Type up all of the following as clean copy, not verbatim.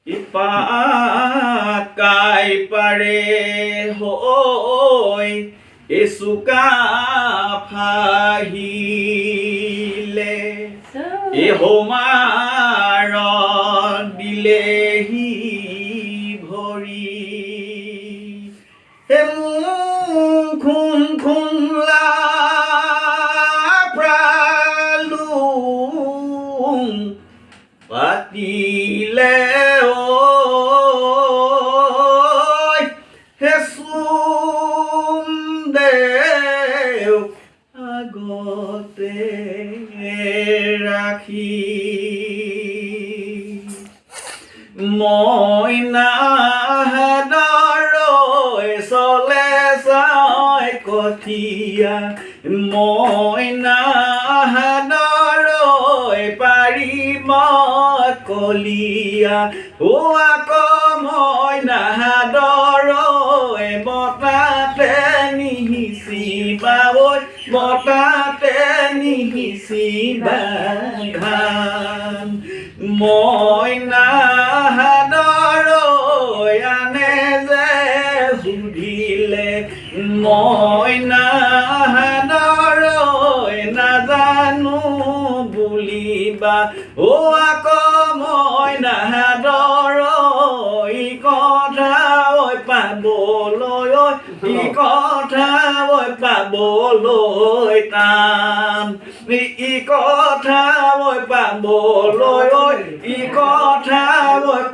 ইপাকাই পাৰে হৈ এচুকা ফাহিলে এহমাৰ দিলেহি ভৰি খুন খুনলা প্ৰালুং পাতিলে দেও আগতে ৰাখি মইনাহাদৰৈ চলে চাই কঠীয়া মইনাহাদৰৈ পাৰিম কলীয়া আকৌ মইনাহাদৰৈ বতাতে নিহিচিবা ঐ বতাতে নিহিচিবা ঘাম মইনাহাদৰৈ আনে যে সুধিলে মইনাহাদৰৈ নাজানো বুলিবা আকৌ মইনাহাদৰৈ কথা পাবলৈ ই কথা পাবলৈ টান ই কথা পাবলৈ ই কথা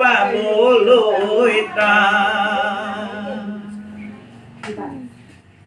পাবলৈ টান